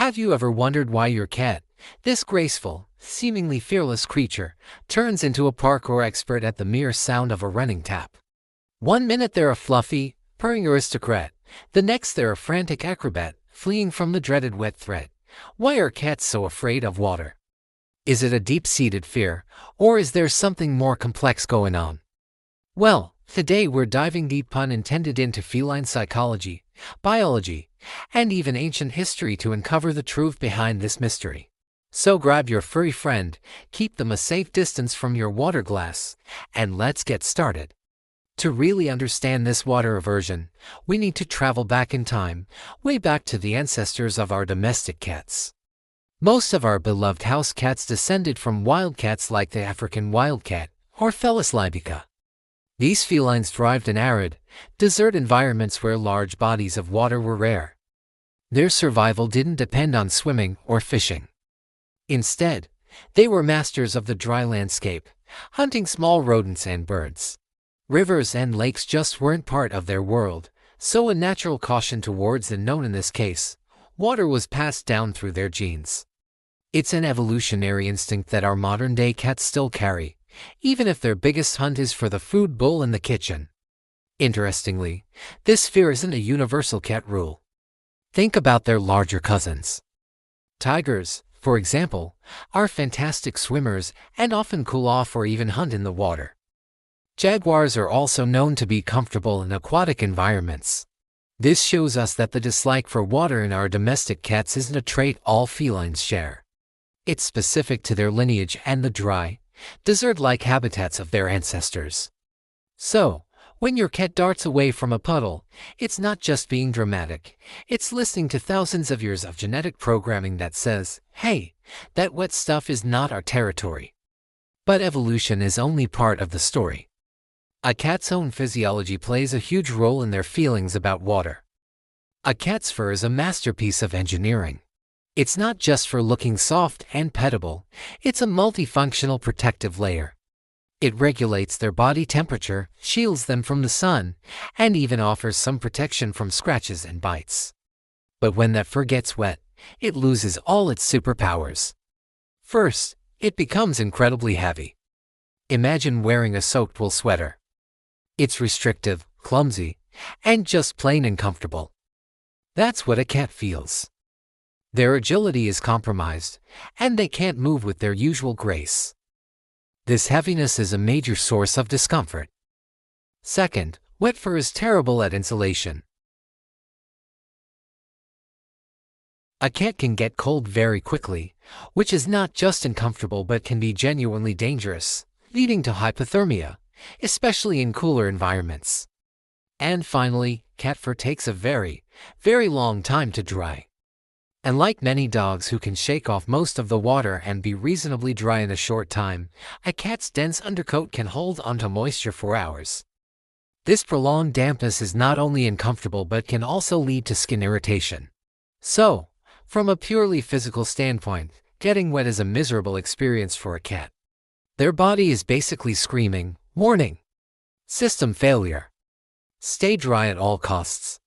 Have you ever wondered why your cat, this graceful, seemingly fearless creature, turns into a parkour expert at the mere sound of a running tap? One minute they're a fluffy, purring aristocrat, the next they're a frantic acrobat, fleeing from the dreaded wet thread. Why are cats so afraid of water? Is it a deep-seated fear, or is there something more complex going on? Well, today we're diving deep, pun intended, into feline psychology, biology, and even ancient history to uncover the truth behind this mystery. So grab your furry friend, keep them a safe distance from your water glass, and let's get started. To really understand this water aversion, we need to travel back in time, way back to the ancestors of our domestic cats. Most of our beloved house cats descended from wildcats like the African wildcat, or Felis libica. These felines thrived in arid, desert environments where large bodies of water were rare. Their survival didn't depend on swimming or fishing. Instead, they were masters of the dry landscape, hunting small rodents and birds. Rivers and lakes just weren't part of their world, so a natural caution towards the known in this case, water, was passed down through their genes. It's an evolutionary instinct that our modern-day cats still carry, even if their biggest hunt is for the food bowl in the kitchen. Interestingly, this fear isn't a universal cat rule. Think about their larger cousins. Tigers, for example, are fantastic swimmers and often cool off or even hunt in the water. Jaguars are also known to be comfortable in aquatic environments. This shows us that the dislike for water in our domestic cats isn't a trait all felines share. It's specific to their lineage and the dry, desert-like habitats of their ancestors. So, when your cat darts away from a puddle, it's not just being dramatic, it's listening to thousands of years of genetic programming that says, hey, that wet stuff is not our territory. But evolution is only part of the story. A cat's own physiology plays a huge role in their feelings about water. A cat's fur is a masterpiece of engineering. It's not just for looking soft and pettable, it's a multifunctional protective layer. It regulates their body temperature, shields them from the sun, and even offers some protection from scratches and bites. But when that fur gets wet, it loses all its superpowers. First, it becomes incredibly heavy. Imagine wearing a soaked wool sweater. It's restrictive, clumsy, and just plain uncomfortable. That's what a cat feels. Their agility is compromised, and they can't move with their usual grace. This heaviness is a major source of discomfort. Second, wet fur is terrible at insulation. A cat can get cold very quickly, which is not just uncomfortable but can be genuinely dangerous, leading to hypothermia, especially in cooler environments. And finally, cat fur takes a very, very long time to dry. And like many dogs who can shake off most of the water and be reasonably dry in a short time, a cat's dense undercoat can hold onto moisture for hours. This prolonged dampness is not only uncomfortable but can also lead to skin irritation. So, from a purely physical standpoint, getting wet is a miserable experience for a cat. Their body is basically screaming, warning! System failure. Stay dry at all costs.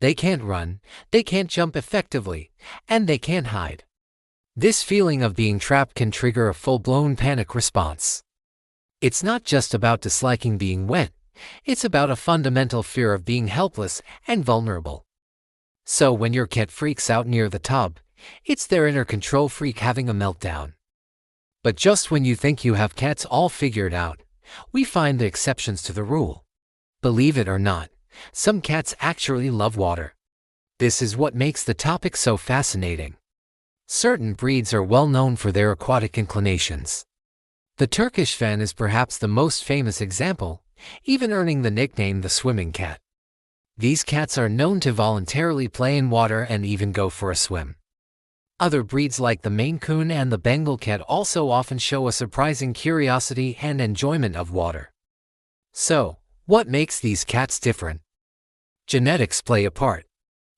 They can't run, they can't jump effectively, and they can't hide. This feeling of being trapped can trigger a full-blown panic response. It's not just about disliking being wet, it's about a fundamental fear of being helpless and vulnerable. So when your cat freaks out near the tub, it's their inner control freak having a meltdown. But just when you think you have cats all figured out, we find the exceptions to the rule. Believe it or not, some cats actually love water. This is what makes the topic so fascinating. Certain breeds are well known for their aquatic inclinations. The Turkish Fen is perhaps the most famous example, even earning the nickname the swimming cat. These cats are known to voluntarily play in water and even go for a swim. Other breeds like the Maine Coon and the Bengal cat also often show a surprising curiosity and enjoyment of water. So, what makes these cats different? Genetics play a part.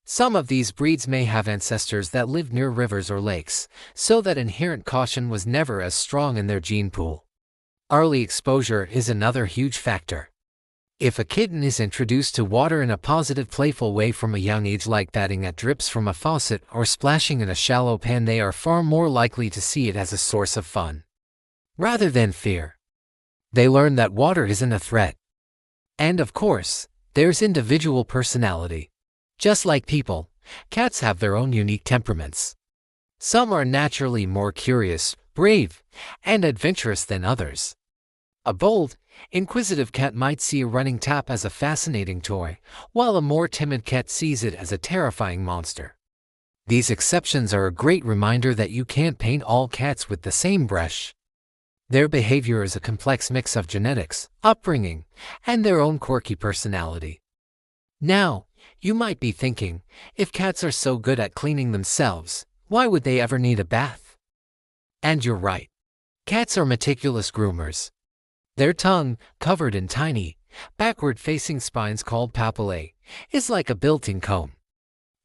Some of these breeds may have ancestors that lived near rivers or lakes, so that inherent caution was never as strong in their gene pool. Early exposure is another huge factor. If a kitten is introduced to water in a positive, playful way from a young age, like batting at drips from a faucet or splashing in a shallow pan, they are far more likely to see it as a source of fun, rather than fear. They learn that water isn't a threat. And of course, there's individual personality. Just like people, cats have their own unique temperaments. Some are naturally more curious, brave, and adventurous than others. A bold, inquisitive cat might see a running tap as a fascinating toy, while a more timid cat sees it as a terrifying monster. These exceptions are a great reminder that you can't paint all cats with the same brush. Their behavior is a complex mix of genetics, upbringing, and their own quirky personality. Now, you might be thinking, if cats are so good at cleaning themselves, why would they ever need a bath? And you're right. Cats are meticulous groomers. Their tongue, covered in tiny, backward-facing spines called papillae, is like a built-in comb.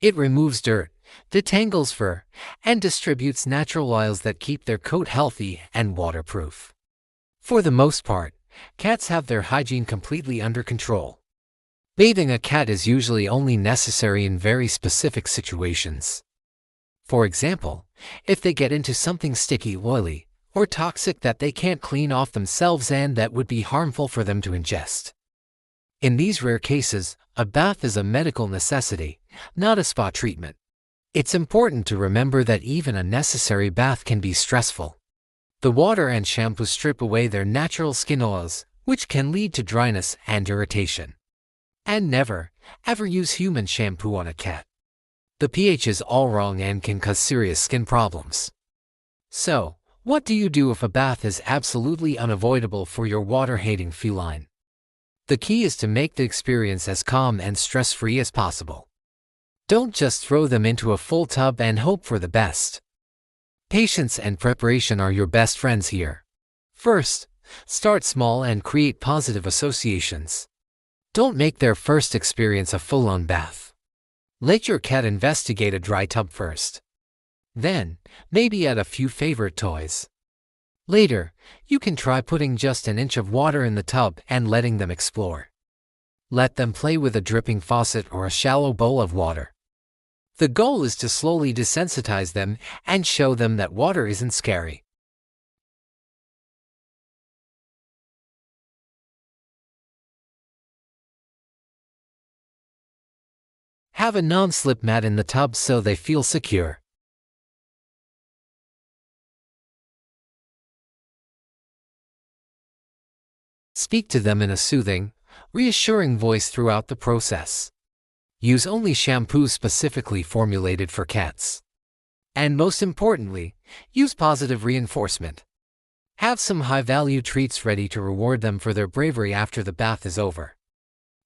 It removes dirt, detangles fur, and distributes natural oils that keep their coat healthy and waterproof. For the most part, cats have their hygiene completely under control. Bathing a cat is usually only necessary in very specific situations. For example, if they get into something sticky, oily, or toxic that they can't clean off themselves and that would be harmful for them to ingest. In these rare cases, a bath is a medical necessity, not a spa treatment. It's important to remember that even a necessary bath can be stressful. The water and shampoo strip away their natural skin oils, which can lead to dryness and irritation. And never, ever use human shampoo on a cat. The pH is all wrong and can cause serious skin problems. So, what do you do if a bath is absolutely unavoidable for your water-hating feline? The key is to make the experience as calm and stress-free as possible. Don't just throw them into a full tub and hope for the best. Patience and preparation are your best friends here. First, start small and create positive associations. Don't make their first experience a full-on bath. Let your cat investigate a dry tub first. Then, maybe add a few favorite toys. Later, you can try putting just an inch of water in the tub and letting them explore. Let them play with a dripping faucet or a shallow bowl of water. The goal is to slowly desensitize them and show them that water isn't scary. Have a non-slip mat in the tub so they feel secure. Speak to them in a soothing, reassuring voice throughout the process. Use only shampoos specifically formulated for cats. And most importantly, use positive reinforcement. Have some high-value treats ready to reward them for their bravery after the bath is over.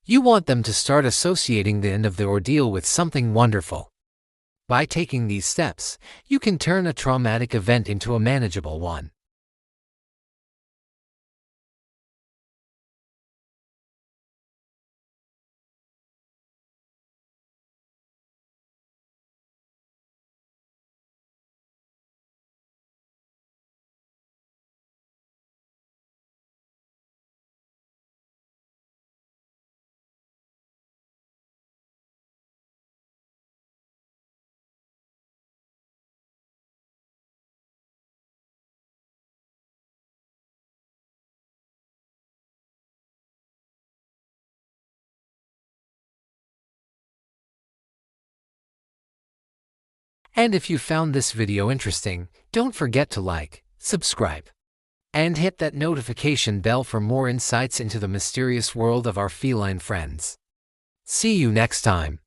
You want them to start associating the end of the ordeal with something wonderful. By taking these steps, you can turn a traumatic event into a manageable one. And if you found this video interesting, don't forget to like, subscribe, and hit that notification bell for more insights into the mysterious world of our feline friends. See you next time.